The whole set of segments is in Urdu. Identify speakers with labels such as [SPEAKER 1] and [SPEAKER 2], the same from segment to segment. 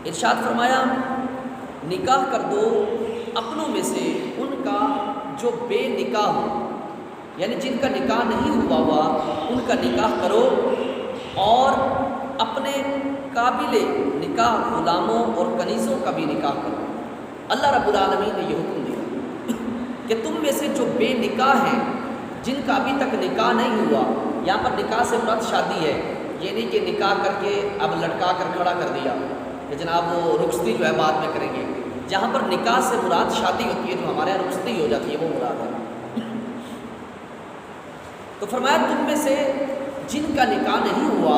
[SPEAKER 1] ارشاد فرمایا نکاح کر دو اپنوں میں سے ان کا جو بے نکاح ہو، یعنی جن کا نکاح نہیں ہوا ان کا نکاح کرو، اور اپنے قابل نکاح غلاموں اور کنیزوں کا بھی نکاح کرو۔ اللہ رب العالمین نے یہ حکم دیا کہ تم میں سے جو بے نکاح ہیں، جن کا ابھی تک نکاح نہیں ہوا، یہاں پر نکاح سے مراد شادی ہے، یہ نہیں کہ نکاح کر کے اب لٹکا کر کھڑا کر دیا کہ جناب وہ رخصتی جو ہے بعد میں کریں گے۔ جہاں پر نکاح سے مراد شادی ہوتی ہے، جو ہمارے یہاں رخصتی ہو جاتی ہے، وہ مراد ہے۔ تو فرمایا تم میں سے جن کا نکاح نہیں ہوا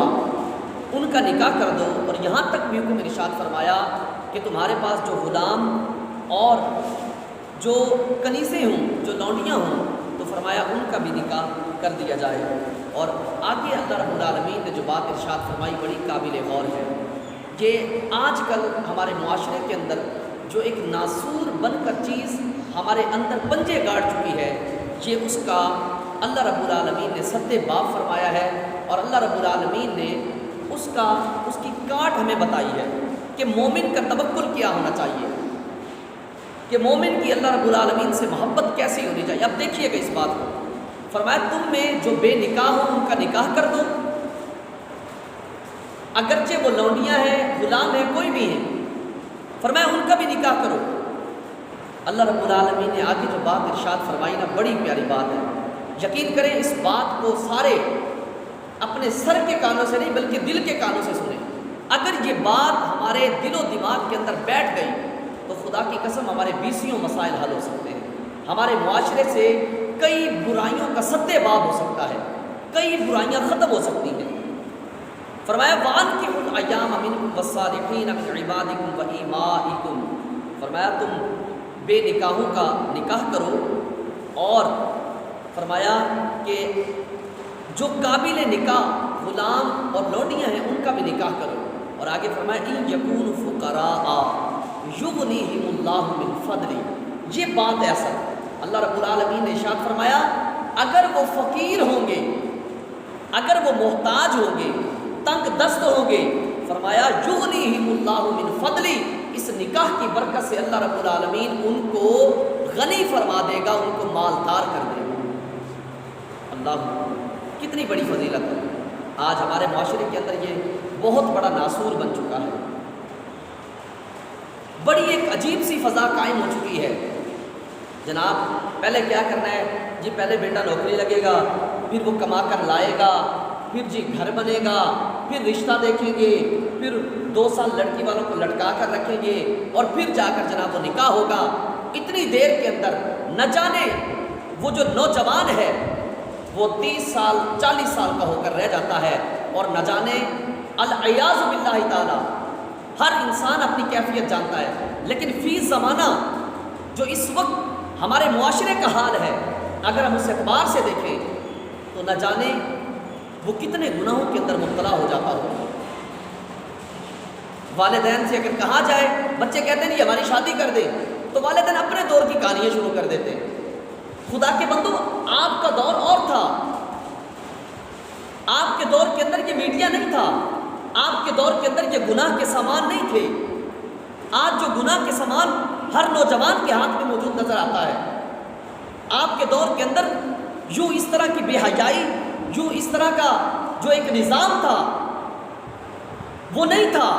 [SPEAKER 1] ان کا نکاح کر دو، اور یہاں تک بھی حکم ارشاد فرمایا کہ تمہارے پاس جو غلام اور جو کنیزیں ہوں، جو لونڈیاں ہوں، تو فرمایا ان کا بھی نکاح کر دیا جائے۔ اور آگے اللہ رب العالمین نے جو بات ارشاد فرمائی بڑی قابل غور ہے کہ آج کل ہمارے معاشرے کے اندر جو ایک ناسور بن کر چیز ہمارے اندر پنجے گاڑ چکی ہے، یہ اس کا اللہ رب العالمین نے سد باب فرمایا ہے، اور اللہ رب العالمین نے اس کی کاٹ ہمیں بتائی ہے کہ مومن کا توکل کیا ہونا چاہیے، کہ مومن کی اللہ رب العالمین سے محبت کیسی ہونی چاہیے۔ اب دیکھیے گا اس بات کو، فرمایا تم میں جو بے نکاح ہو ان کا نکاح کر دو، اگرچہ وہ لونڈیاں ہیں، غلام ہیں، کوئی بھی ہیں، فرمایا ان کا بھی نکاح کرو۔ اللہ رب العالمین نے آگے جو بات ارشاد فرمائی نا، بڑی پیاری بات ہے۔ یقین کریں اس بات کو سارے اپنے سر کے کانوں سے نہیں بلکہ دل کے کانوں سے سنیں۔ اگر یہ بات ہمارے دل و دماغ کے اندر بیٹھ گئی تو خدا کی قسم ہمارے بیسیوں مسائل حل ہو سکتے ہیں، ہمارے معاشرے سے کئی برائیوں کا سد باب ہو سکتا ہے، کئی برائیاں ختم ہو سکتی ہیں۔ فرمایا وَأَنكِحُوا الْأَيَامَ مِنكُمْ وَالصَّالِحِينَ مِنْ عِبَادِكُمْ وَإِمَائِكُمْ، فرمایا تم بے نکاحوں کا نکاح کرو، اور فرمایا کہ جو قابل نکاح غلام اور لونڈیاں ہیں ان کا بھی نکاح کرو، اور آگے فرمایا إِن يَكُونُوا فُقَرَاءَ يُغْنِيهِمُ اللَّهُ مِنْ فَضْلِهِ۔ یہ بات ہے اصل، اللہ رب العالمین نے ارشاد فرمایا اگر وہ فقیر ہوں گے، اگر وہ محتاج ہوں گے، تنگ دست ہوں گے، فرمایا یغنیہم اللہ من فضلی، اس نکاح کی برکت سے اللہ رب العالمین ان کو غنی فرما دے گا، ان کو مالدار کر دے گا۔ اللہ، کتنی بڑی فضیلت ہے۔ آج ہمارے معاشرے کے اندر یہ بہت بڑا ناسور بن چکا ہے، بڑی ایک عجیب سی فضا قائم ہو چکی ہے۔ جناب پہلے کیا کرنا ہے جی، پہلے بیٹا نوکری لگے گا، پھر وہ کما کر لائے گا، پھر جی گھر بنے گا، پھر رشتہ دیکھیں گے، پھر 2 سال لڑکی والوں کو لٹکا کر رکھیں گے، اور پھر جا کر جناب وہ نکاح ہوگا۔ اتنی دیر کے اندر نہ جانے وہ جو نوجوان ہے وہ 30 سال 40 سال کا ہو کر رہ جاتا ہے، اور نہ جانے العیاذ باللہ تعالی ہر انسان اپنی کیفیت جانتا ہے، لیکن فی زمانہ جو اس وقت ہمارے معاشرے کا حال ہے، اگر ہم اس اعتبار سے دیکھیں تو نہ جانے وہ کتنے گناہوں کے اندر مبتلا ہو جاتا ہو۔ والدین سے اگر کہا جائے، بچے کہتے ہیں نہیں ہماری شادی کر دیں، تو والدین اپنے دور کی کہانیاں شروع کر دیتے ہیں۔ خدا کے بندو، آپ کا دور اور تھا، آپ کے دور کے اندر یہ میڈیا نہیں تھا، آپ کے دور کے اندر یہ گناہ کے سامان نہیں تھے۔ آج جو گناہ کے سامان ہر نوجوان کے ہاتھ میں موجود نظر آتا ہے، آپ کے دور کے اندر یوں اس طرح کی بے حیائی، یوں اس طرح کا جو ایک نظام تھا وہ نہیں تھا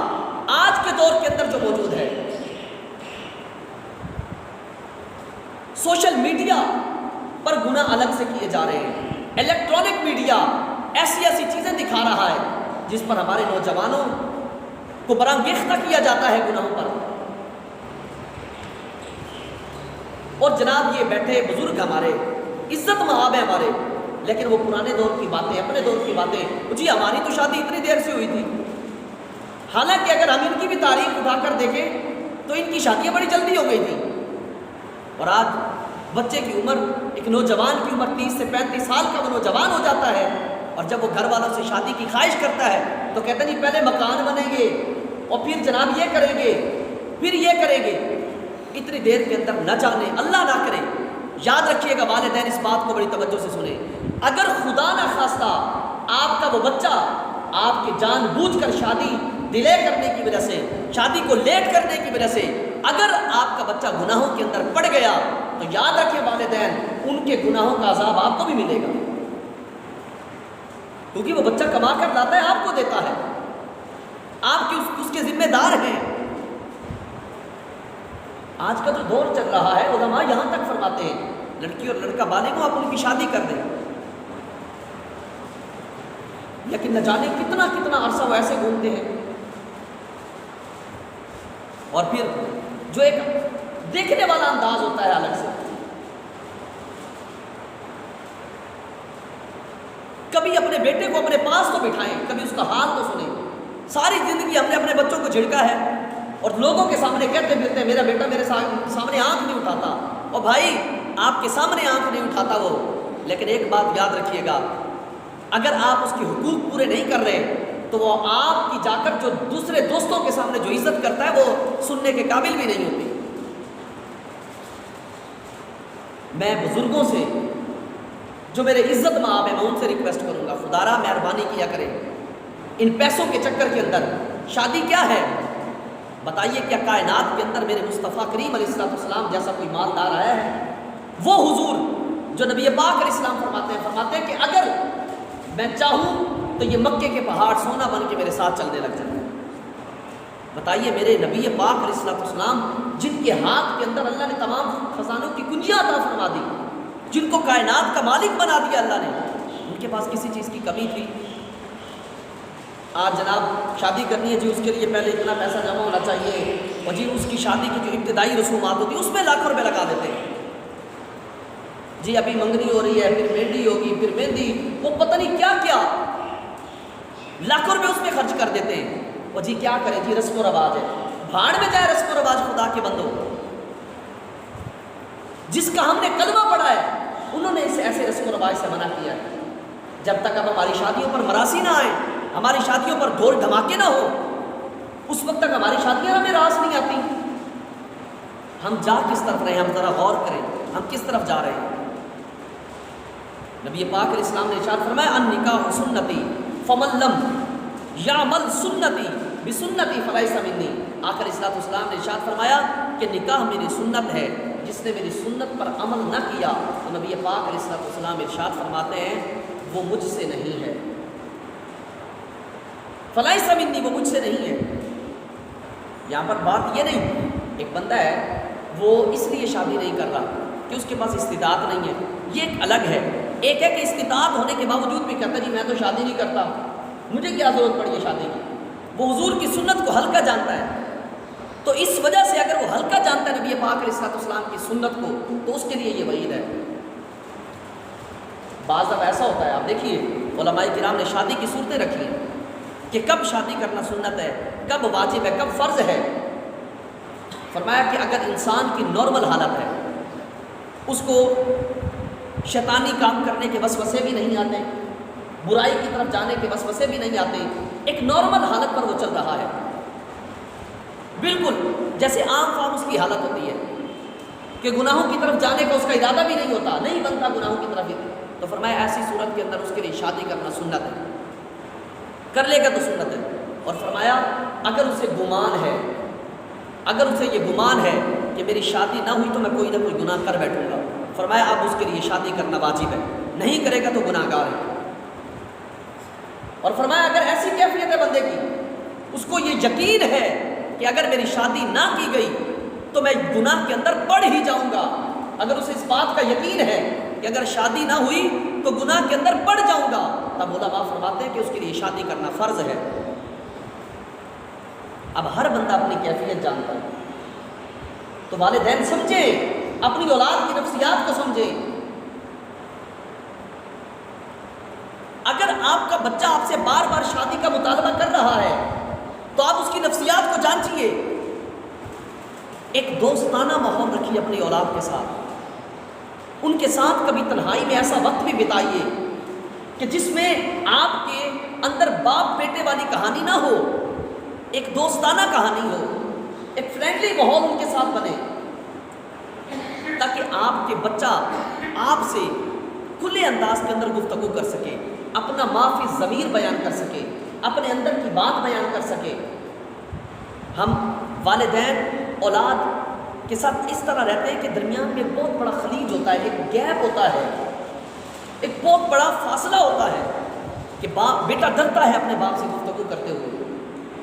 [SPEAKER 1] آج کے دور کے اندر جو موجود ہے۔ سوشل میڈیا پر گناہ الگ سے کیے جا رہے ہیں، الیکٹرانک میڈیا ایسی ایسی چیزیں دکھا رہا ہے جس پر ہمارے نوجوانوں کو برانگیختہ کیا جاتا ہے گناہوں پر۔ اور جناب یہ بیٹھے بزرگ ہمارے عزت مآب ہیں ہمارے، لیکن وہ پرانے دور کی باتیں، اپنے دور کی باتیں، جی ہماری تو شادی اتنی دیر سے ہوئی تھی، حالانکہ اگر ہم ان کی بھی تاریخ اٹھا کر دیکھیں تو ان کی شادیاں بڑی جلدی ہو گئی تھیں۔ اور آج بچے کی عمر، ایک نوجوان کی عمر 30 سے 35 سال کا وہ نوجوان ہو جاتا ہے، اور جب وہ گھر والوں سے شادی کی خواہش کرتا ہے تو کہتے ہیں نہیں پہلے مکان بنیں گے، اور پھر جناب یہ کریں گے، پھر یہ کریں گے۔ اتنی دیر کے اندر نہ جانے، اللہ نہ کرے، یاد رکھیے گا والدین اس بات کو بڑی توجہ سے سنیں، اگر خدا نہ خواستہ آپ کا وہ بچہ آپ کی جان بوجھ کر شادی ڈیلے کرنے کی وجہ سے، شادی کو لیٹ کرنے کی وجہ سے اگر آپ کا بچہ گناہوں کے اندر پڑ گیا تو یاد رکھیں والدین، ان کے گناہوں کا عذاب آپ کو بھی ملے گا، کیونکہ وہ بچہ کما کر لاتا ہے، آپ کو دیتا ہے، آپ کی اس کے ذمہ دار ہیں۔ آج کا جو دور چل رہا ہے، علماء یہاں تک فرماتے ہیں لڑکی اور لڑکا بالغ ہو آپ ان کی شادی کر دیں، لیکن نہ جانے کتنا کتنا عرصہ وہ ایسے گھومتے ہیں، اور پھر جو ایک دیکھنے والا انداز ہوتا ہے الگ سے، کبھی اپنے بیٹے کو اپنے پاس تو بٹھائیں، کبھی اس کا حال تو سنیں۔ ساری زندگی ہم نے اپنے بچوں کو جھڑکا ہے اور لوگوں کے سامنے کہتے پھرتے ہیں میرا بیٹا میرے سامنے آنکھ نہیں اٹھاتا، اور بھائی آپ کے سامنے آنکھ نہیں اٹھاتا وہ، لیکن ایک بات یاد رکھیے گا، اگر آپ اس کے حقوق پورے نہیں کر رہے تو وہ آپ کی جا کر جو دوسرے دوستوں کے سامنے جو عزت کرتا ہے وہ سننے کے قابل بھی نہیں ہوتی۔ میں بزرگوں سے جو میرے عزت مآب ہیں میں ان سے ریکویسٹ کروں گا، خدا را مہربانی کیا کریں، ان پیسوں کے چکر کے اندر شادی کیا ہے؟ بتائیے کیا کائنات کے اندر میرے مصطفیٰ کریم علیہ السلام جیسا کوئی مالدار آیا ہے؟ وہ حضور جو نبی پاک علیہ السلام فرماتے ہیں کہ اگر میں چاہوں تو یہ مکے کے پہاڑ سونا بن کے میرے ساتھ چلنے لگ جائیں۔ بتائیے میرے نبی پاک علیہ السلام جن کے ہاتھ کے اندر اللہ نے تمام خزانوں کی کنجیاں عطا فرما دی، جن کو کائنات کا مالک بنا دیا اللہ نے، ان کے پاس کسی چیز کی کمی تھی؟ آج جناب شادی کرنی ہے جی، اس کے لیے پہلے اتنا پیسہ جمع ہونا چاہیے، اور جی اس کی شادی کی جو ابتدائی رسومات ہوتی ہیں اس میں لاکھوں روپے لگا دیتے ہیں، جی ابھی منگنی ہو رہی ہے، پھر مہندی ہوگی، پھر مہندی، وہ پتہ نہیں کیا کیا لاکھوں روپے اس میں خرچ کر دیتے ہیں، اور جی کیا کریں جی رسم و رواج ہے، بھاڑ میں جائے رسم و رواج خدا کے بندوں، جس کا ہم نے کلمہ پڑھا ہے انہوں نے اسے ایسے رسم و رواج سے منع کیا ہے۔ جب تک اب ہماری شادیوں پر مراسی نہ آئے، ہماری شادیوں پر ڈھول دھماکے نہ ہو، اس وقت تک ہماری شادیاں ہمیں راس نہیں آتی۔ ہم جا کس طرف رہے ہیں، ہم ذرا غور کریں، ہم کس طرف جا رہے ہیں۔ نبی پاک علیہ السلام نے ارشاد فرمایا النکاح سنتی فمن لم یعمل سنتی بسنتی فلیس منی۔ آقا علیہ السلام نے ارشاد فرمایا کہ نکاح میری سنت ہے، جس نے میری سنت پر عمل نہ کیا تو نبی پاک علیہ السلام ارشاد فرماتے ہیں وہ مجھ سے نہیں ہے، فلیس منی، وہ مجھ سے نہیں ہے۔ یہاں پر بات یہ نہیں، ایک بندہ ہے وہ اس لیے شادی نہیں کر رہا کہ اس کے پاس استطاعت نہیں ہے، یہ ایک الگ ہے۔ ایک ہے کہ استطاعت ہونے کے باوجود بھی کہتا جی میں تو شادی نہیں کرتا، مجھے کیا ضرورت پڑی ہے شادی کی، وہ حضور کی سنت کو ہلکا جانتا ہے، تو اس وجہ سے اگر وہ ہلکا جانتا ہے نبی پاک علیہ السلام کی سنت کو تو اس کے لیے یہ وعید ہے۔ بعض اب ایسا ہوتا ہے، آپ دیکھیے علماء کرام نے شادی کی صورتیں رکھی ہیں کہ کب شادی کرنا سنت ہے، کب واجب ہے، کب فرض ہے۔ فرمایا کہ اگر انسان کی نارمل حالت ہے، اس کو شیطانی کام کرنے کے وسوسے بھی نہیں آتے، برائی کی طرف جانے کے وسوسے بھی نہیں آتے، ایک نارمل حالت پر وہ چل رہا ہے، بالکل جیسے عام فام اس کی حالت ہوتی ہے کہ گناہوں کی طرف جانے کا اس کا ارادہ بھی نہیں ہوتا، نہیں بنتا گناہوں کی طرف ہی، تو فرمایا ایسی صورت کے اندر اس کے لیے شادی کرنا سنت ہے، کر لے گا تو سنت ہے۔ اور فرمایا اگر اسے گمان ہے، اگر اسے یہ گمان ہے کہ میری شادی نہ ہوئی تو میں کوئی نہ کوئی گناہ کر بیٹھوں گا، فرمایا اب اس کے لیے شادی کرنا واجب ہے، نہیں کرے گا تو گناہ گار ہے۔ اور فرمایا اگر ایسی کیفیت ہے بندے کی، اس کو یہ یقین ہے کہ اگر میری شادی نہ کی گئی تو میں گناہ کے اندر پڑ ہی جاؤں گا، اگر اسے اس بات کا یقین ہے کہ اگر شادی نہ ہوئی تو گناہ کے اندر پڑ جاؤں گا، تب علماء فرماتے ہیں کہ اس کے لیے شادی کرنا فرض ہے۔ اب ہر بندہ اپنی کیفیت جانتا ہے، تو والدین سمجھیں، اپنی اولاد کی نفسیات کو سمجھیں۔ اگر آپ کا بچہ آپ سے بار بار شادی کا مطالبہ کر رہا ہے تو آپ اس کی نفسیات کو جانچیے، ایک دوستانہ ماحول رکھیے اپنی اولاد کے ساتھ، ان کے ساتھ کبھی تنہائی میں ایسا وقت بھی بتائیے کہ جس میں آپ کے اندر باپ بیٹے والی کہانی نہ ہو، ایک دوستانہ کہانی ہو، ایک فرینڈلی ماحول ان کے ساتھ بنے، تاکہ آپ کے بچہ آپ سے کھلے انداز کے اندر گفتگو کر سکے، اپنا ما فی الضمیر بیان کر سکے، اپنے اندر کی بات بیان کر سکے۔ ہم والدین اولاد کے ساتھ اس طرح رہتے ہیں کہ درمیان میں ایک بہت بڑا خلیج ہوتا ہے، ایک گیپ ہوتا ہے، ایک بہت بڑا فاصلہ ہوتا ہے کہ باپ بیٹا ڈرتا ہے اپنے باپ سے گفتگو کرتے ہوئے،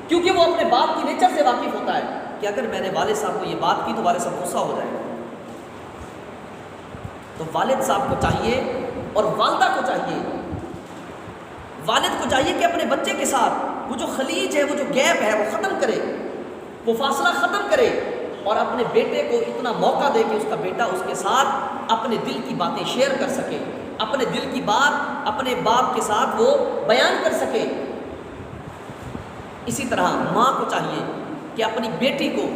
[SPEAKER 1] کیونکہ وہ اپنے باپ کی نیچر سے واقف ہوتا ہے کہ اگر میں نے والد صاحب کو یہ بات کی تو والد صاحب غصہ ہو جائے گا۔ تو والد صاحب کو چاہیے اور والدہ کو چاہیے، والد کو چاہیے کہ اپنے بچے کے ساتھ وہ جو خلیج ہے، وہ جو گیپ ہے، وہ ختم کرے، وہ فاصلہ ختم کرے، اور اپنے بیٹے کو اتنا موقع دے کہ اس کا بیٹا اس کے ساتھ اپنے دل کی باتیں شیئر کر سکے، اپنے دل کی بات اپنے باپ کے ساتھ وہ بیان کر سکے۔ اسی طرح ماں کو چاہیے کہ اپنی بیٹی کو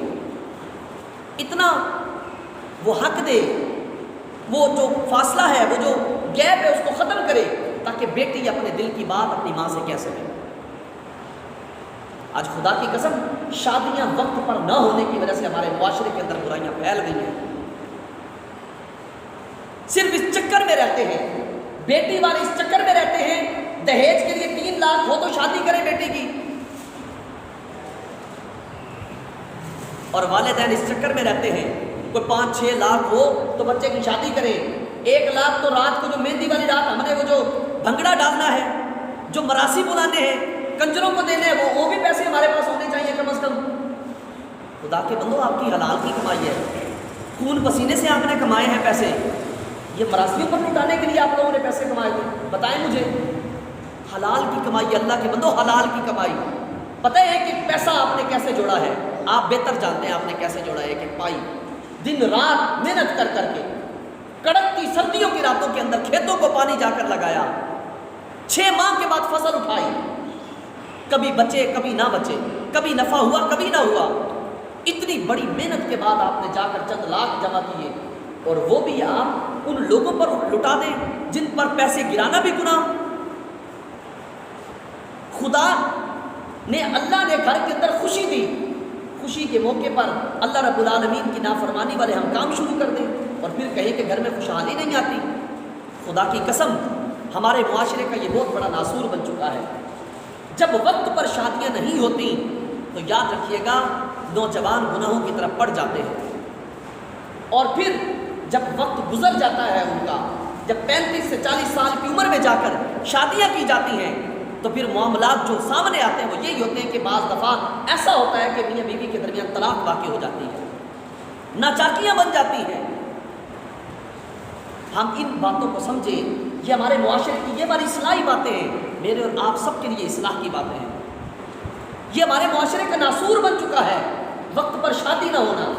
[SPEAKER 1] اتنا وہ حق دے، وہ جو فاصلہ ہے، وہ جو گیپ ہے، اس کو ختم کرے تاکہ بیٹی اپنے دل کی بات اپنی ماں سے کہہ سکے۔ آج خدا کی قسم شادیاں وقت پر نہ ہونے کی وجہ سے ہمارے معاشرے کے اندر برائیاں پھیل گئی ہیں، صرف اس چکر میں رہتے ہیں، بیٹی والے اس چکر میں رہتے ہیں، دہیج کے لیے 3 لاکھ ہو تو شادی کریں بیٹی کی، اور والدین اس چکر میں رہتے ہیں کوئی 5-6 لاکھ ہو تو بچے کی شادی کریں، 1 لاکھ تو رات کو جو مہندی والی رات ہم نے وہ جو بھنگڑا ڈالنا ہے، جو مراسی بلانے ہیں، کنجروں کو دینے ہیں، وہ بھی پیسے ہمارے پاس ہونے چاہیے کم از کم۔ خدا کے بندو، آپ کی حلال کی کمائی ہے، خون پسینے سے آپ نے کمائے ہیں پیسے، یہ مراسیوں پر لٹانے کے لیے آپ لوگوں نے پیسے کمائے تھے؟ بتائیں مجھے، حلال کی کمائی، اللہ کے بندو حلال کی کمائی۔ پتہ ہے کہ پیسہ آپ نے کیسے جوڑا ہے؟ آپ بہتر جانتے ہیں آپ نے کیسے جوڑا ہے کہ پائی دن رات محنت کر کر کے، کڑکتی سردیوں کی راتوں کے اندر کھیتوں کو پانی جا کر لگایا، 6 ماہ کے بعد فصل اٹھائی، کبھی بچے کبھی نہ بچے، کبھی نفع ہوا کبھی نہ ہوا، اتنی بڑی محنت کے بعد آپ نے جا کر چند لاکھ جمع کیے، اور وہ بھی آپ ان لوگوں پر لٹا دیں جن پر پیسے گرانا بھی گناہ۔ خدا نے، اللہ نے گھر کے اندر خوشی دی، خوشی کے موقع پر اللہ رب العالمین کی نافرمانی والے ہم کام شروع کر دیں اور پھر کہیں کہ گھر میں خوشحالی نہیں آتی۔ خدا کی قسم ہمارے معاشرے کا یہ بہت بڑا ناسور بن چکا ہے۔ جب وقت پر شادیاں نہیں ہوتی تو یاد رکھیے گا نوجوان گناہوں کی طرف پڑ جاتے ہیں، اور پھر جب وقت گزر جاتا ہے ان کا، جب 35 سے 40 سال کی عمر میں جا کر شادیاں کی جاتی ہیں تو پھر معاملات جو سامنے آتے ہیں وہ یہی ہوتے ہیں کہ بعض دفعہ ایسا ہوتا ہے کہ میاں بیوی کے درمیان طلاق واقع ہو جاتی ہے، ناچاکیاں بن جاتی ہیں۔ ہم ان باتوں کو سمجھیں، یہ ہمارے معاشرے کی، یہ ہماری اصلاحی باتیں ہیں، میرے اور آپ سب کے لیے اصلاح کی باتیں ہیں۔ یہ ہمارے معاشرے کا ناسور بن چکا ہے وقت پر شادی نہ ہونا۔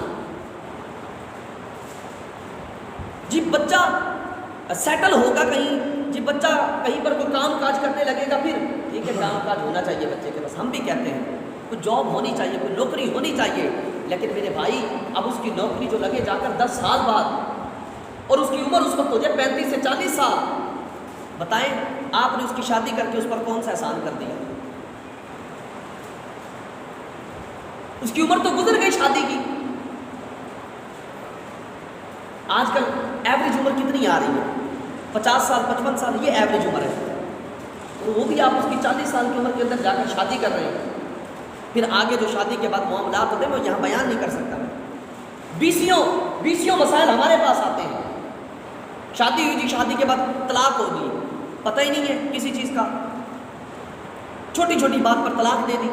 [SPEAKER 1] جی بچہ سیٹل ہوگا کہیں، جی بچہ کہیں پر کوئی کام کاج کرنے لگے گا، پھر ٹھیک ہے کام کاج ہونا چاہیے بچے کے پاس، ہم بھی کہتے ہیں کوئی جاب ہونی چاہیے، کوئی نوکری ہونی چاہیے، لیکن میرے بھائی اب اس کی نوکری جو لگے جا کر 10 سال بعد، اور اس کی عمر اس وقت ہو جائے 35 سے 40 سال، بتائیں آپ نے اس کی شادی کر کے اس پر کون سا احسان کر دیا؟ اس کی عمر تو گزر گئی شادی کی۔ آج کل ایوریج عمر کتنی آ رہی ہے؟ 50 سال 55 سال، یہ ایوریج عمر ہے، اور وہ بھی آپ اس کی 40 سال کی عمر کے اندر جا کر شادی کر رہے ہیں۔ پھر آگے جو شادی کے بعد معاملات ہوتے ہیں وہ یہاں بیان نہیں کر سکتا میں۔ 20 مسائل ہمارے پاس آتے ہیں، شادی ہوئی جی، شادی کے بعد طلاق ہوگی، پتہ ہی نہیں ہے کسی چیز کا، چھوٹی چھوٹی بات پر طلاق دے دی،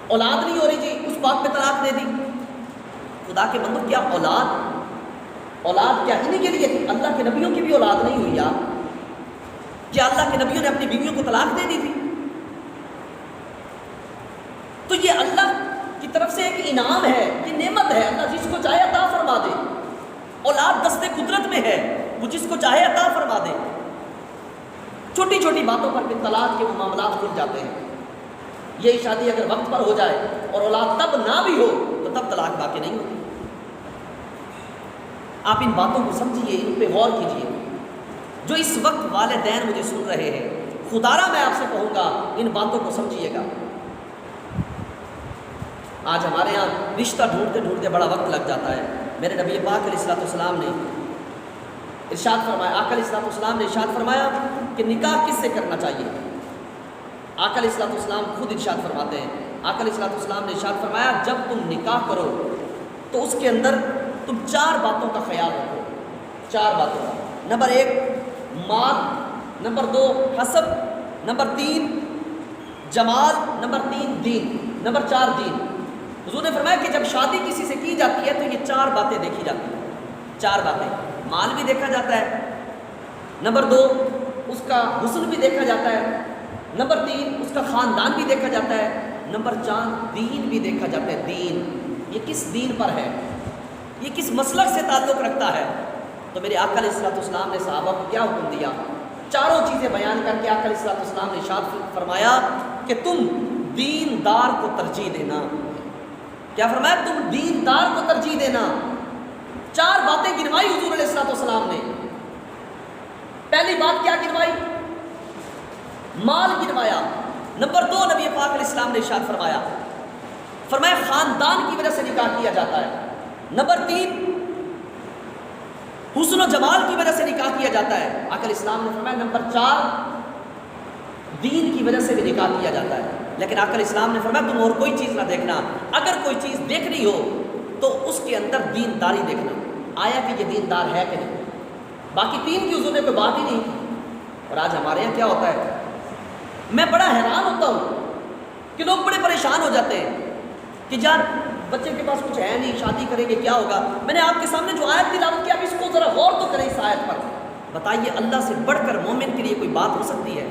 [SPEAKER 1] اولاد نہیں ہو رہی جی، اس بات پہ طلاق دے دی۔ خدا کے بندو، کیا اولاد کیا انہیں کے لیے تھی؟ اللہ کے نبیوں کی بھی اولاد نہیں ہوئی یار؟ کیا اللہ کے نبیوں نے اپنی بیویوں کو طلاق دے دی تھی؟ تو یہ اللہ کی طرف سے ایک انعام ہے، یہ نعمت ہے، اللہ جس کو چاہے عطا فرما دے۔ اولاد دست قدرت میں ہے، وہ جس کو چاہے عطا فرما دے۔ چھوٹی چھوٹی باتوں پر بھی طلاق کے وہ معاملات کھل جاتے ہیں۔ یہی شادی اگر وقت پر ہو جائے اور اولاد تب نہ بھی ہو تو تب طلاق واقع نہیں ہوتی۔ آپ ان باتوں کو سمجھیے، ان پہ غور کیجیے۔ جو اس وقت والدین مجھے سن رہے ہیں، خدارا میں آپ سے کہوں گا ان باتوں کو سمجھیے گا۔ آج ہمارے ہاں رشتہ ڈھونڈتے ڈھونڈتے بڑا وقت لگ جاتا ہے۔ میرے نبی پاک علیہ الصلوۃ والسلام نے ارشاد فرمایا، آقا علیہ الصلوۃ والسلام نے ارشاد فرمایا کہ نکاح کس سے کرنا چاہیے؟ آقا علیہ السلام خود ارشاد فرماتے ہیں، آقا علیہ السلام نے ارشاد فرمایا جب تم نکاح کرو تو اس کے اندر تم 4 باتوں کا خیال رکھو، 4 باتوں کا۔ نمبر 1 مال، نمبر 2 حسب، نمبر 3 جمال، نمبر 3 دین، نمبر 4 دین۔ حضور نے فرمایا کہ جب شادی کسی سے کی جاتی ہے تو یہ 4 باتیں دیکھی جاتی ہیں، 4 باتیں۔ مال بھی دیکھا جاتا ہے، نمبر 2 اس کا حسن بھی دیکھا جاتا ہے، نمبر 3 اس کا خاندان بھی دیکھا جاتا ہے، نمبر 4 دین بھی دیکھا جاتا ہے۔ دین، یہ کس دین پر ہے، یہ کس مسلک سے تعلق رکھتا ہے۔ تو میرے آقا علیہ السلام نے صحابہ کو کیا حکم دیا؟ چاروں چیزیں بیان کر کے آقا علیہ السلام نے ارشاد فرمایا کہ تم دیندار کو ترجیح دینا۔ کیا فرمایا؟ تم دیندار کو ترجیح دینا۔ 4 باتیں گنوائی حضور علیہ السلام نے۔ پہلی بات کیا گنوائی؟ مال گنوایا۔ نمبر 2 نبی پاک علیہ السلام نے ارشاد فرمایا خاندان کی وجہ سے نکاح کیا جاتا ہے۔ نمبر 3 حسن و جمال کی وجہ سے نکاح کیا جاتا ہے۔ آقا علیہ السلام نے فرمایا نمبر 4 دین کی وجہ سے بھی نکاح کیا جاتا ہے۔ لیکن آقا علیہ السلام نے فرمایا تم اور کوئی چیز نہ دیکھنا، اگر کوئی چیز دیکھنی ہو تو اس کے اندر دینداری دیکھنا، آیا کہ یہ دیندار ہے کہ نہیں۔ باقی 3 کی حضور نے کوئی بات ہی نہیں کی۔ اور آج ہمارے یہاں کیا ہوتا ہے، میں بڑا حیران ہوتا ہوں کہ لوگ بڑے پریشان ہو جاتے ہیں کہ یار بچے کے پاس کچھ ہے نہیں، شادی کریں گے کیا ہوگا۔ میں نے آپ کے سامنے جو آیت تلاوت کی، آپ اس کو ذرا غور تو کریں اس آیت پر۔ بتائیے اللہ سے بڑھ کر مومن کے لیے کوئی بات ہو سکتی ہے؟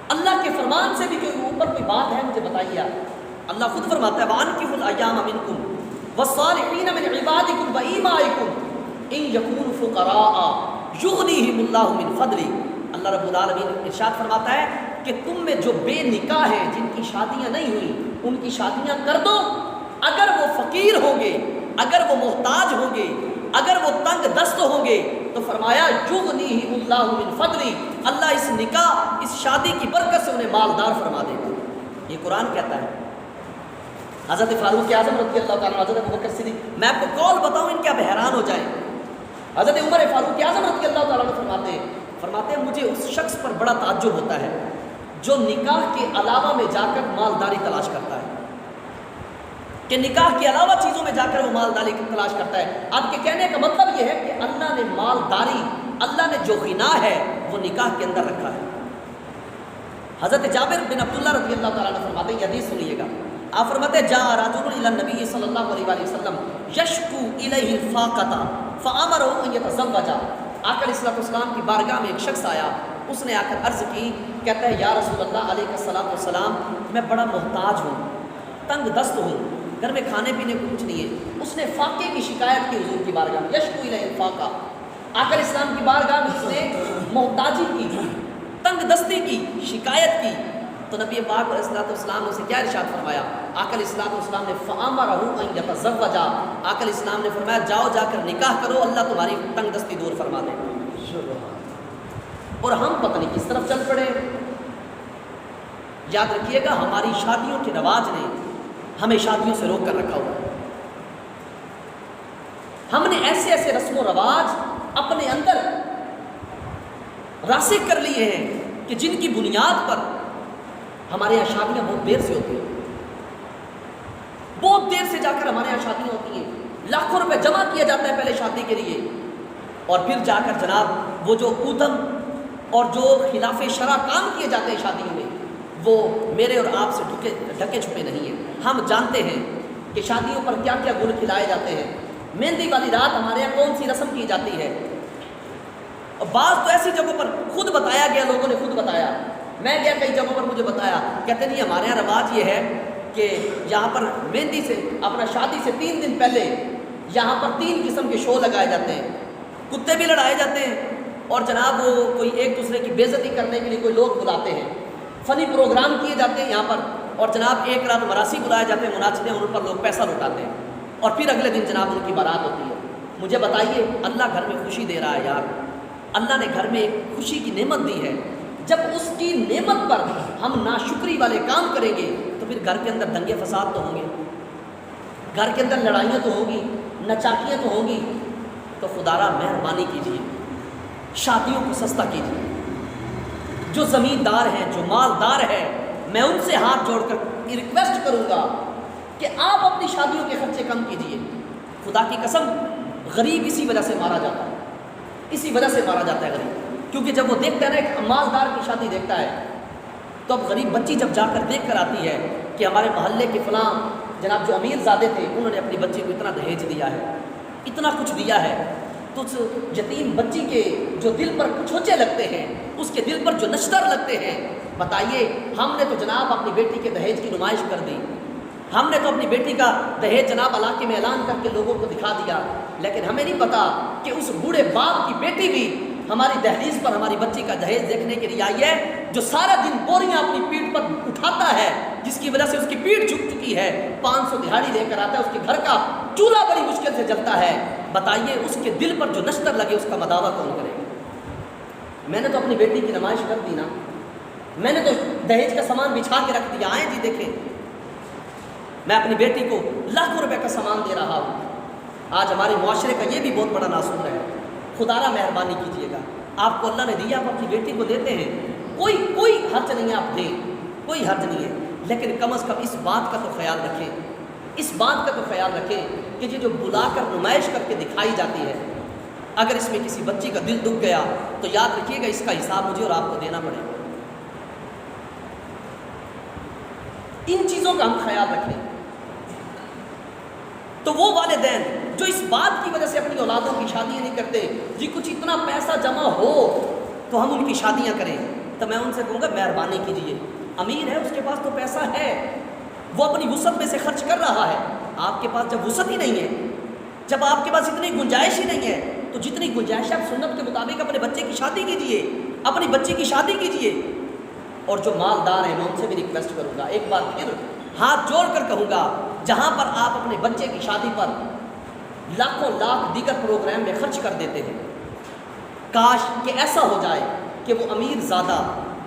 [SPEAKER 1] اللہ کے فرمان سے بھی کوئی اوپر کوئی بات ہے؟ مجھے بتائیے آپ۔ اللہ خود فرماتا ہے وَأَنكِحُوا الْأَيَامَ مِنكُمْ وَالصَّالِحِينَ مِنْ عِبَادِكُمْ وَإِمَائِكُمْ إِنْ يَكُونُوا فُقَرَاءَ يُغْنِيهِمُ اللَّهُ مِنْ فَضْلِهِ۔ اللہ رب العالمین ارشاد فرماتا ہے کہ تم میں جو بے نکاح ہیں، جن کی شادیاں نہیں ہوئی، ان کی شادیاں کر دو۔ اگر وہ فقیر ہوں گے، اگر وہ محتاج ہوں گے، اگر وہ تنگ دست ہوں گے تو فرمایا یغنیہم اللہ من فضلہ، اللہ اس نکاح اس شادی کی برکت سے انہیں مالدار فرما دے گا۔ یہ قرآن کہتا ہے۔ حضرت فاروق اعظم رضی اللہ تعالیٰ عنہ، حضرت ابوبکر صدیق، میں آپ کو قول بتاؤں ان کے آپ حیران ہو جائیں۔ حضرت عمر فاروق اعظم رضی اللہ تعالیٰ عنہ فرماتے ہیں مجھے اس شخص پر بڑا تعجب ہوتا ہے جو نکاح کے علاوہ میں جا کر مالداری تلاش کرتا ہے، کہ نکاح کے علاوہ چیزوں میں جا کر وہ مالداری تلاش کرتا ہے۔ آپ کے کہنے کا مطلب یہ ہے کہ اللہ نے مالداری، اللہ نے جو غنا ہے وہ نکاح کے اندر رکھا ہے۔ حضرت جابر بن عبداللہ رضی اللہ تعالیٰ عنہ فرماتے ہیں، یہ حدیث سنیے گا، آپ فرماتے ہیں جاء رجل الی النبی صلی اللہ علیہ وآلہ وسلم یشکو الیہ الفاقۃ فامرہ ان یتزوج۔ آقا علیہ السلام کی بارگاہ میں ایک شخص آیا، اس نے آ کر عرض کی، کہتا ہے یا رسول اللہ علیہ السلام میں بڑا محتاج ہوں، تنگ دست ہوں، گھر میں کھانے پینے کو کچھ نہیں ہے۔ اس نے فاقے کی شکایت کی حضور کی بارگاہ میں، یشکو الیہ الفاقہ، آقا علیہ السلام کی بارگاہ میں اس نے محتاجی کی، تنگ دستی کی، شکایت کی۔ تو نبی پاک علیہ السلام نے اسے کیا ارشاد فرمایا؟ آقا علیہ السلام نے فَأَمَرَهُ أَن يَتَزَوَّجَ، آقا علیہ السلام نے فرمایا جاؤ جا کر نکاح کرو، اللہ تمہاری تنگ دستی دور فرما دے گا۔ اور ہم پتہ نہیں کس طرف چل پڑے۔ یاد رکھیے گا ہماری شادیوں کے رواج نے ہمیں شادیوں سے روک کر رکھا ہوا ہے۔ ہم نے ایسے ایسے رسم و رواج اپنے اندر راسخ کر لیے ہیں کہ جن کی بنیاد پر ہمارے یہاں شادیاں بہت دیر سے ہوتی ہیں، بہت دیر سے جا کر ہمارے یہاں شادیاں ہوتی ہیں، لاکھوں روپے جمع کیا جاتا ہے پہلے شادی کے لیے، اور پھر جا کر جناب وہ جو ادھم اور جو خلاف شرع کام کیے جاتے ہیں شادیوں میں، وہ میرے اور آپ سے ڈھکے چھپے نہیں ہیں۔ ہم جانتے ہیں کہ شادیوں پر کیا کیا گل کھلائے جاتے ہیں۔ مہندی والی رات ہمارے یہاں کون سی رسم کی جاتی ہے، اور بعض تو ایسی جگہوں پر خود بتایا گیا، لوگوں نے خود بتایا، میں گیا کئی جگہوں پر مجھے بتایا، کہتے نہیں ہمارے یہاں رواج یہ ہے کہ یہاں پر مہندی سے اپنا شادی سے 3 دن پہلے یہاں پر 3 قسم کے شو لگائے جاتے ہیں، کتے بھی لڑائے جاتے ہیں، اور جناب وہ کوئی ایک دوسرے کی بے عزتی کرنے کے لیے کوئی لوگ بلاتے ہیں، فنی پروگرام کیے جاتے ہیں یہاں پر، اور جناب ایک رات مراسی بلائے جاتے ہیں، مناچتے ہیں، ان پر لوگ پیسہ لوٹاتے ہیں، اور پھر اگلے دن جناب ان کی بارات ہوتی ہے۔ مجھے بتائیے اللہ گھر میں خوشی دے رہا ہے یار، اللہ نے گھر میں ایک خوشی کی نعمت دی ہے، جب اس کی نعمت پر ہم ناشکری والے کام کریں گے تو پھر گھر کے اندر دنگے فساد تو ہوں گے، گھر کے اندر لڑائیاں تو ہوں گی، نچاکیاں تو ہوں گی۔ تو خدا را مہربانی کیجیے، شادیوں کو سستا کیجیے۔ جو زمیندار ہیں، جو مالدار ہیں، میں ان سے ہاتھ جوڑ کر ریکویسٹ کروں گا کہ آپ اپنی شادیوں کے خرچے کم کیجئے۔ خدا کی قسم غریب اسی وجہ سے مارا جاتا ہے، اسی وجہ سے مارا جاتا ہے غریب، کیونکہ جب وہ دیکھتا ہے نا ایک مالدار کی شادی دیکھتا ہے، تو اب غریب بچی جب جا کر دیکھ کر آتی ہے کہ ہمارے محلے کے فلاں جناب جو امیر زادے تھے انہوں نے اپنی بچی کو اتنا دہیج دیا ہے، اتنا کچھ دیا ہے، تو اس یتیم بچی کے جو دل پر چھوچے لگتے ہیں، اس کے دل پر جو نشتر لگتے ہیں، بتائیے ہم نے تو جناب اپنی بیٹی کے دہیج کی نمائش کر دی، ہم نے تو اپنی بیٹی کا دہیج جناب علاقے میں اعلان کر کے لوگوں کو دکھا دیا، لیکن ہمیں نہیں پتا کہ اس بوڑھے باپ کی بیٹی بھی ہماری دہلیز پر ہماری بچی کا دہیج دیکھنے کے لیے آئی ہے، جو سارا دن بوریاں اپنی پیٹھ پر اٹھاتا ہے، جس کی وجہ سے اس کی پیٹھ جھک چکی ہے، 500 دہاڑی لے کر آتا ہے، اس کے گھر کا چولہا بڑی مشکل سے جلتا ہے، بتائیے اس کے دل پر جو نشتر لگے اس کا مداوع کون کرے گا؟ میں نے تو اپنی بیٹی کی نمائش کر دی نا، میں نے تو دہیج کا سامان بچھا کے رکھ دیا، آئیں جی دیکھیں، میں اپنی بیٹی کو لاکھوں روپے کا سامان دے رہا ہوں۔ آج ہمارے معاشرے کا یہ بھی بہت بڑا ناصور ہے، خدا را مہربانی کیجیے گا، آپ کو اللہ نے دیا، آپ اپنی بیٹی کو دیتے ہیں، کوئی حرج نہیں ہے، آپ دیں، کوئی حرج نہیں ہے، لیکن کم از کم اس بات کا تو خیال رکھیں، اس بات کا تو خیال رکھیں کہ یہ جو بلا کر نمائش کر کے دکھائی جاتی ہے، اگر اس میں کسی بچی کا دل دکھ گیا تو یاد رکھیے گا اس کا حساب مجھے اور آپ کو دینا پڑے گا۔ ان چیزوں کا ہم خیال رکھیں۔ تو وہ والدین جو اس بات کی وجہ سے اپنی اولادوں کی شادیاں نہیں کرتے، جی کچھ اتنا پیسہ جمع ہو تو ہم ان کی شادیاں کریں، تو میں ان سے کہوں گا مہربانی کیجیے، امیر ہے، اس کے پاس تو پیسہ ہے، وہ اپنی وسعت میں سے خرچ کر رہا ہے، آپ کے پاس جب وسعت ہی نہیں ہے، جب آپ کے پاس اتنی گنجائش ہی نہیں ہے، تو جتنی گنجائش آپ سنت کے مطابق اپنے بچے کی شادی کیجیے، اپنی بچی کی شادی کیجیے۔ اور جو مالدار ہیں میں ان سے بھی ریکویسٹ کروں گا، ایک بار پھر ہاتھ جوڑ کر کہوں گا، جہاں پر آپ اپنے بچے کی شادی پر لاکھوں لاکھ دیگر پروگرام میں خرچ کر دیتے ہیں، کاش کہ ایسا ہو جائے کہ وہ امیر زادہ،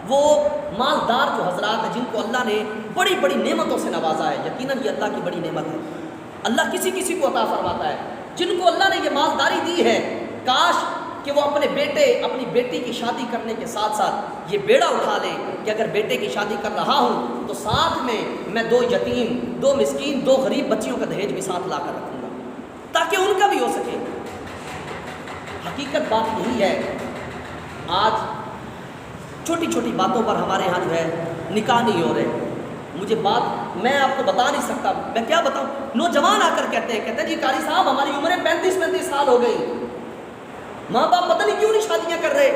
[SPEAKER 1] وہ مالدار جو حضرات ہیں جن کو اللہ نے بڑی بڑی نعمتوں سے نوازا ہے، یقیناً یہ اللہ کی بڑی نعمت ہے، اللہ کسی کسی کو عطا فرماتا ہے، جن کو اللہ نے یہ مالداری دی ہے، کاش کہ وہ اپنے بیٹے اپنی بیٹی کی شادی کرنے کے ساتھ ساتھ یہ بیڑا اٹھا لیں کہ اگر بیٹے کی شادی کر رہا ہوں تو ساتھ میں 2 یتیم، 2 مسکین، 2 غریب بچیوں کا دہیج بھی ساتھ لا کر رکھوں گا تاکہ ان کا بھی ہو سکے۔ حقیقت بات یہی ہے، آج چھوٹی چھوٹی باتوں پر ہمارے ہاں جو ہے نکاح نہیں ہو رہے، مجھے بات میں آپ کو بتا نہیں سکتا، میں کیا بتاؤں، نوجوان آ کر کہتے ہیں جی قاری صاحب ہماری عمریں 35 سال ہو گئی، ماں باپ پتہ نہیں کیوں نہیں شادیاں کر رہے،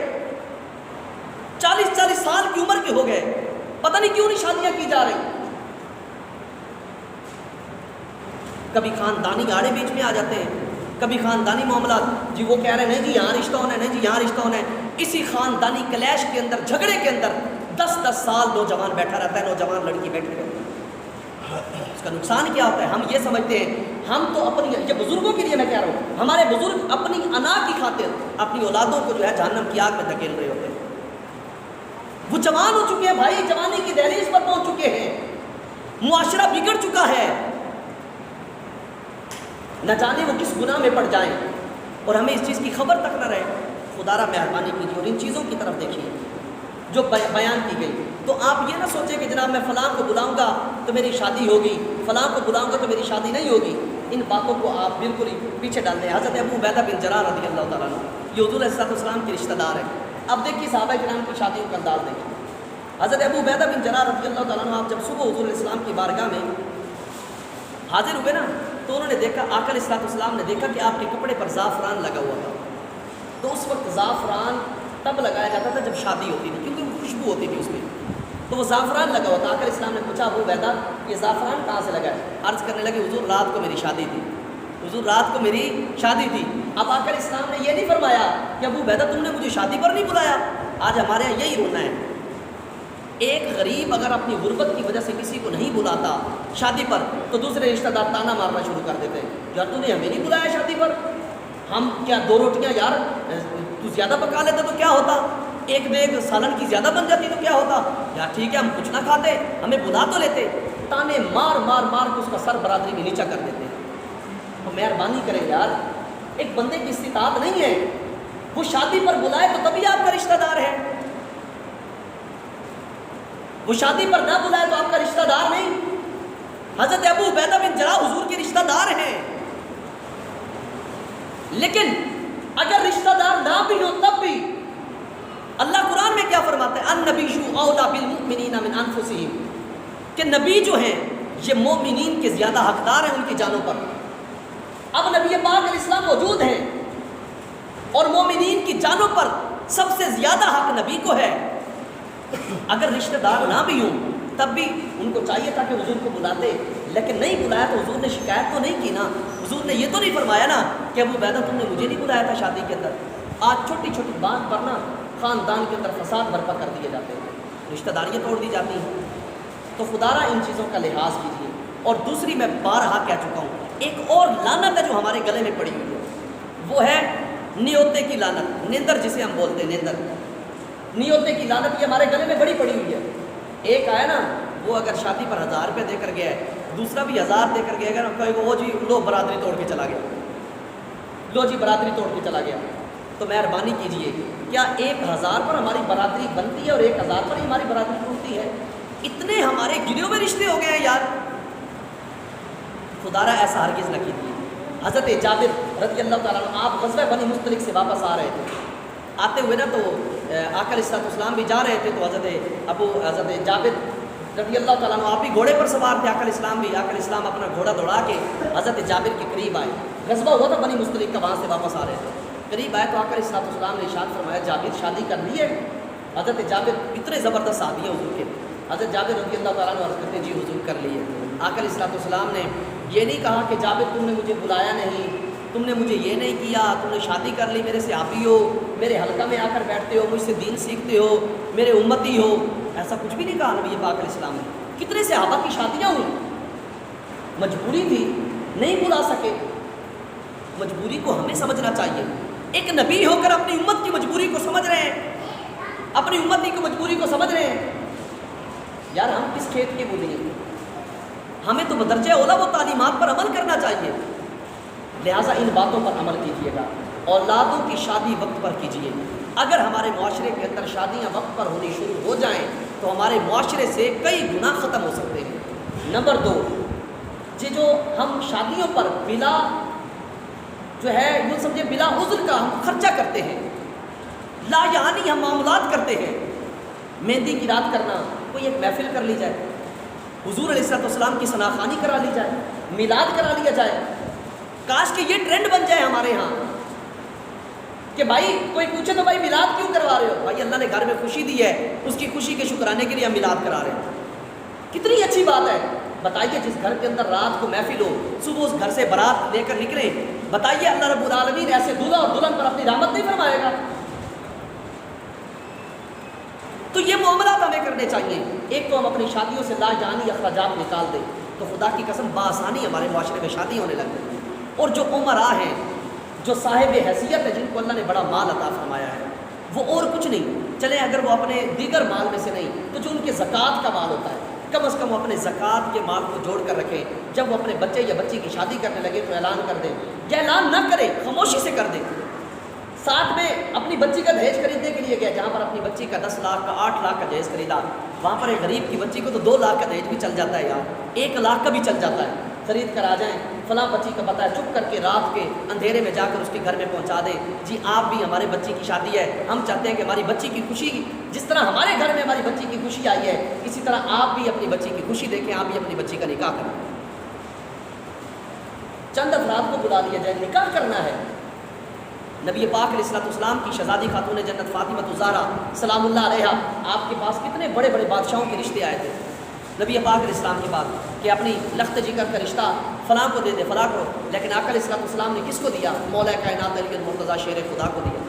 [SPEAKER 1] 40 سال کی عمر کے ہو گئے، پتہ نہیں کیوں نہیں شادیاں کی جا رہی۔ کبھی خاندانی آڑے بیچ میں آ جاتے ہیں، کبھی خاندانی معاملات، جی وہ کہہ رہے ہیں نہیں جی یہاں رشتہ ہونا ہے، نہیں جی یہاں رشتہ ہونا ہے، اسی خاندانی کلیش کے اندر، جھگڑے کے اندر 10 سال نوجوان بیٹھا رہتا ہے، نوجوان لڑکی بیٹھے رہتی ہے۔ اس کا نقصان کیا ہوتا ہے؟ ہم یہ سمجھتے ہیں ہم تو اپنی، یہ بزرگوں کے لیے میں کہہ رہا ہوں، ہمارے بزرگ اپنی انا کی خاطر اپنی اولادوں کو جو ہے جہنم کی آگ میں دھکیل رہے ہوتے ہیں۔ وہ جوان ہو چکے ہیں بھائی، جوانی کی دہلیز پر پہنچ چکے ہیں، معاشرہ بگڑ چکا ہے، نہ جانے وہ کس گناہ میں پڑ جائیں اور ہمیں اس چیز کی خبر تک نہ رہے۔ خدا را مہربانی کیجیے اور ان چیزوں کی طرف دیکھیے جو بیان کی گئی، تو آپ یہ نہ سوچیں کہ جناب میں فلاں کو بلاؤں گا تو میری شادی ہوگی، فلاں کو بلاؤں گا تو میری شادی نہیں ہوگی، ان باتوں کو آپ بالکل ہی پیچھے ڈال دیں۔ حضرت ابو عبیدہ بن جراح رضی اللہ تعالیٰ عنہ یہ حضور علیہ السلام کے رشتہ دار ہیں۔ اب دیکھیے صحابہ کرام کی شادیوں کا انداز دیکھیے۔ حضرت ابو عبیدہ بن جراح رضی اللہ تعالیٰ عنہ آپ جب صبح حضور علیہ السلام کی بارگاہ میں حاضر ہوئے نا، تو انہوں نے دیکھا، آقا علیہ السلام نے دیکھا کہ آپ کے کپڑے پر زعفران لگا ہوا تھا۔ تو اس وقت زعفران تب لگایا جاتا تھا جب شادی ہوتی تھی، کیونکہ خوشبو ہوتی تھی اس میں، تو وہ زعفران لگا ہوا تھا۔ آقا علیہ السلام نے پوچھا ابو عبیدہ یہ زعفران کہاں سے لگا ہے؟ عرض کرنے لگے حضور رات کو میری شادی تھی، حضور رات کو میری شادی تھی۔ اب آقا علیہ السلام نے یہ نہیں فرمایا کہ ابو عبیدہ تم نے مجھے شادی پر نہیں بلایا۔ آج ہمارے یہاں یہی ہونا ہے، ایک غریب اگر اپنی غربت کی وجہ سے کسی کو نہیں بلاتا شادی پر تو دوسرے رشتہ دار تانا مارنا شروع کر دیتے ہیں، یار تو نے ہمیں نہیں بلایا شادی پر، ہم کیا 2 روٹیاں یار تو زیادہ پکا لیتے تو کیا ہوتا، 1 دیگ سالن کی زیادہ بن جاتی تو کیا ہوتا، یار ٹھیک ہے ہم کچھ نہ کھاتے، ہمیں بلا تو لیتے۔ تانے مار مار مار کے اس کا سر برادری میں نیچا کر دیتے ہیں۔ تو مہربانی کریں یار، ایک بندے کی استطاعت نہیں ہے، وہ شادی پر بلائے تو تبھی آپ کا رشتہ دار ہے۔ وہ شادی پر نہ بلائے تو آپ کا رشتہ دار نہیں. حضرت ابو عبیدہ بن جراح حضور کے رشتہ دار ہیں، لیکن اگر رشتہ دار نہ بھی ہو تب بھی اللہ قرآن میں کیا فرماتا ہے؟ النبی اولیٰ بالمؤمنین من انفسہم، کہ نبی جو ہیں یہ مومنین کے زیادہ حقدار ہیں ان کی جانوں پر. اب نبی پاک علیہ السلام موجود ہیں اور مومنین کی جانوں پر سب سے زیادہ حق نبی کو ہے. اگر رشتہ دار نہ بھی ہوں تب بھی ان کو چاہیے تھا کہ حضور کو بلاتے، لیکن نہیں بلایا تو حضور نے شکایت تو نہیں کی نا. حضور نے یہ تو نہیں فرمایا نا کہ ابو عبیدہ تم نے مجھے نہیں بلایا تھا شادی کے اندر. آج چھوٹی چھوٹی بات پر نا خاندان کے اندر فساد برپا کر دیے جاتے ہیں، رشتہ داریاں توڑ دی جاتی ہیں. تو خدا را ان چیزوں کا لحاظ کیجیے. اور دوسری میں بارہا کہہ چکا ہوں، ایک اور لعنت ہے جو ہمارے گلے میں پڑی ہوئی ہے، وہ ہے نیوتے کی لعنت. نیندر جسے ہم بولتے ہیں، نیندر، نیوتے کی لعنت یہ ہمارے گلے میں بڑی پڑی ہوئی ہے. ایک آیا نا، وہ اگر شادی پر 1000 روپے دے کر گیا ہے، دوسرا بھی 1000 دے کر گیا، اگر ہم کہیں گے وہ جی لو برادری توڑ کے چلا گیا، لو جی برادری توڑ کے چلا گیا، تو مہربانی کیجئے کیا 1000 پر ہماری برادری بنتی ہے اور 1000 پر ہی ہماری برادری ٹوٹتی ہے؟ اتنے ہمارے گرے ہوئے رشتے ہو گئے ہیں یار. خدا را ایسا ہرگز نہ کیجیے. حضرت جابر رضی اللہ تعالیٰ عنہ، آپ غزوہ بنی مستلق سے واپس آ رہے تھے. آتے ہوئے نا تو آقا علیہ السلام بھی جا رہے تھے، تو حضرت جابر رضی اللہ تعالیٰ عنہ آپ بھی گھوڑے پر سوار تھے، آقا علیہ السلام بھی. آقا علیہ السلام اپنا گھوڑا دوڑا کے حضرت جابر کے قریب آئے. غزوہ ہوا تھا بنی مستلق کا، وہاں سے واپس آ رہے تھے. قریب آئے تو آقا علیہ السلام نے ارشاد فرمایا جابر شادی کر لی ہے؟ حضرت جابر اتنے زبردست صحابی ہیں حضور کے. حضرت جابر رضی اللہ تعالیٰ عنہ عرض کرتے ہیں جی حضور کر لی ہے. آقا علیہ السلام نے یہ نہیں کہا کہ جابر تم نے مجھے بلایا نہیں، تم نے مجھے یہ نہیں کیا، تم نے شادی کر لی، میرے صحابی ہو، میرے حلقہ میں آ کر بیٹھتے ہو، مجھ سے دین سیکھتے ہو، میرے امتی ہو. ایسا کچھ بھی نہیں کہا نبی پاک علیہ السلام نے. کتنے صحابہ کی شادیاں ہوئی، مجبوری تھی، نہیں بلا سکے. مجبوری کو ہمیں سمجھنا چاہیے. ایک نبی ہو کر اپنی امت کی مجبوری کو سمجھ رہے ہیں، اپنی امتی کی مجبوری کو سمجھ رہے ہیں. یار ہم کس کھیت کے بولی ہیں؟ ہمیں تو بدرجہ اولا وہ تعلیمات پر عمل کرنا چاہیے. لہٰذا ان باتوں پر عمل کیجیے گا. اولادوں کی شادی وقت پر کیجیے. اگر ہمارے معاشرے کے اندر شادیاں وقت پر ہونی شروع ہو جائیں تو ہمارے معاشرے سے کئی گناہ ختم ہو سکتے ہیں. نمبر 2، یہ جو ہم شادیوں پر بلا جو ہے یوں سمجھے بلا عذر کا ہم خرچہ کرتے ہیں، لا یعنی ہم معاملات کرتے ہیں. مہندی کی رات کرنا، کوئی ایک محفل کر لی جائے، حضور علیہ السلام کی ثناخوانی کرا لی جائے، میلاد کرا لیا جائے. کاش کہ یہ ٹرینڈ بن جائے ہمارے ہاں کہ بھائی کوئی پوچھے تو بھائی میلاد کیوں کروا رہے ہو؟ بھائی اللہ نے گھر میں خوشی دی ہے، اس کی خوشی کے شکرانے کے لیے ہم میلاد کرا رہے ہیں. کتنی اچھی بات ہے. بتائیے جس گھر کے اندر رات کو محفل ہو، صبح اس گھر سے بارات لے کر نکلے، بتائیے اللہ رب العالمین ایسے دولہا اور دلہن پر اپنی رحمت نہیں فرمائے گا؟ تو یہ معاملات ہمیں کرنے چاہیے. ایک تو ہم اپنی شادیوں سے لاجانی اخراجات نکال دیں تو خدا کی قسم بآسانی ہمارے معاشرے میں شادی ہونے لگ گئی. اور جو عمراء ہیں، جو صاحب حیثیت ہے، جن کو اللہ نے بڑا مال عطا فرمایا ہے، وہ اور کچھ نہیں چلیں اگر وہ اپنے دیگر مال میں سے نہیں تو جو ان کے زکوٰۃ کا مال ہوتا ہے، کم از کم وہ اپنے زکوٰۃ کے مال کو جوڑ کر رکھیں. جب وہ اپنے بچے یا بچی کی شادی کرنے لگے تو اعلان کر دیں، یا اعلان نہ کریں خاموشی سے کر دیں. ساتھ میں اپنی بچی کا دہیج خریدنے کے لیے گیا، جہاں پر اپنی بچی کا 10 لاکھ کا 8 لاکھ کا دہیج خریدا، وہاں پر ایک غریب کی بچی کو تو 2 لاکھ کا دہیج بھی چل جاتا ہے یار، 1 لاکھ کا بھی چل جاتا ہے. خرید کر آ جائیں، فلاں بچی کا پتہ ہے، چپ کر کے رات کے اندھیرے میں جا کر اس کے گھر میں پہنچا دیں. جی آپ بھی ہمارے بچی کی شادی ہے، ہم چاہتے ہیں کہ ہماری بچی کی خوشی جس طرح ہمارے گھر میں ہماری بچی کی خوشی آئی ہے، اسی طرح آپ بھی اپنی بچی کی خوشی دیکھیں، آپ بھی اپنی بچی کا نکاح کریں. چند افراد کو بلا لیا جائے، نکاح کرنا ہے. نبی پاک علیہ السلام کی شہزادی خاتون جنت فاطمہ الزہرا سلام اللہ علیہا، آپ کے پاس کتنے بڑے بڑے بادشاہوں کے رشتے آئے تھے نبی پاک علیہ السلام کے بعد کہ اپنی لخت جگر کا رشتہ فلاں کو دے دے، فلاں کو. لیکن آقا علیہ السلام نے کس کو دیا؟ مولا کائنات علی المرتضیٰ شیر خدا کو دیا.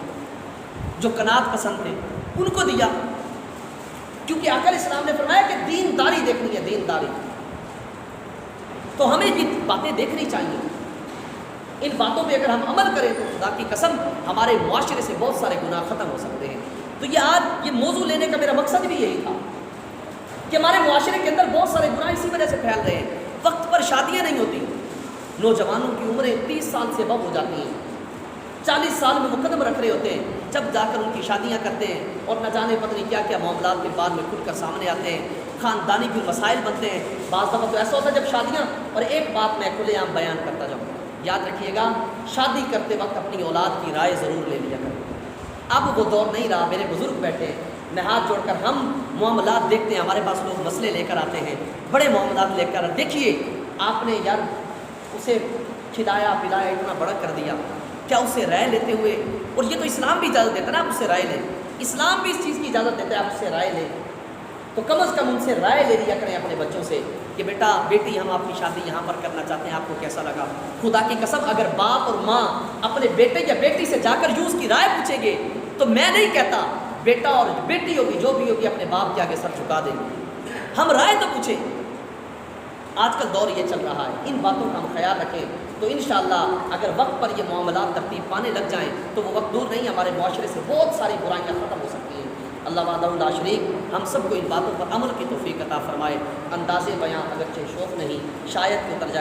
[SPEAKER 1] جو قناعت پسند تھے ان کو دیا، کیونکہ آقا علیہ السلام نے فرمایا کہ دینداری دیکھنی ہے، دینداری. تو ہمیں یہ باتیں دیکھنی چاہیے. ان باتوں پہ اگر ہم عمل کریں تو خدا کی قسم ہمارے معاشرے سے بہت سارے گناہ ختم ہو سکتے ہیں. تو یہ آج یہ موضوع لینے کا میرا مقصد بھی یہی تھا کہ ہمارے معاشرے کے اندر بہت سارے گناہ اسی وجہ سے پھیل رہے ہیں. وقت پر شادیاں نہیں ہوتی، نوجوانوں کی عمریں 30 سال سے اب ہو جاتی ہیں، 40 سال میں مقدم رکھ رہے ہوتے ہیں، جب جا کر ان کی شادیاں کرتے ہیں اور نہ جانے پتہ نہیں کیا کیا معاملات کے بعد میں کھل کر سامنے آتے ہیں. خاندانی بھی مسائل بنتے ہیں. بعض دفعہ تو ایسا ہوتا ہے جب شادیاں، اور ایک بات میں کھلے عام بیان کرتا جاؤں، یاد رکھیے گا شادی کرتے وقت اپنی اولاد کی رائے ضرور لے لیا کریں. اب وہ دور نہیں رہا. میرے بزرگ بیٹھے ہیں، میں ہاتھ جوڑ کر ہم معاملات دیکھتے ہیں، ہمارے پاس لوگ مسئلے لے کر آتے ہیں، بڑے معاملات لے کر. دیکھیے آپ نے یار اسے کھلایا پلایا اتنا بڑا کر دیا، کیا اسے رائے لیتے ہوئے، اور یہ تو اسلام بھی اجازت دیتا ہے نا آپ اس سے رائے لیں، اسلام بھی اس چیز کی اجازت دیتا ہے آپ اس سے رائے لیں، تو کم از کم ان سے رائے لے لیا کریں اپنے بچوں سے کہ بیٹا بیٹی ہم آپ کی شادی یہاں پر کرنا چاہتے ہیں، آپ کو کیسا لگا. خدا کی قسم اگر باپ اور ماں اپنے بیٹے یا بیٹی سے جا کر یوں اس کی رائے پوچھیں گے تو میں نہیں کہتا بیٹا اور بیٹی ہوگی جو بھی ہوگی اپنے باپ کے آگے سر جھکا دیں گے. ہم رائے تو پوچھیں. آج کل دور یہ چل رہا ہے، ان باتوں کا ہم خیال رکھیں تو انشاءاللہ اگر وقت پر یہ معاملات ترتیب پانے لگ جائیں تو وہ وقت دور نہیں، ہمارے معاشرے سے بہت ساری برائیاں ختم ہو سکتی ہیں. اللہ وحدہ لا شریک ہم سب کو ان باتوں پر عمل کی توفیق عطا فرمائے. انداز بیان اگرچہ شوق نہیں، شاید کو ترجمہ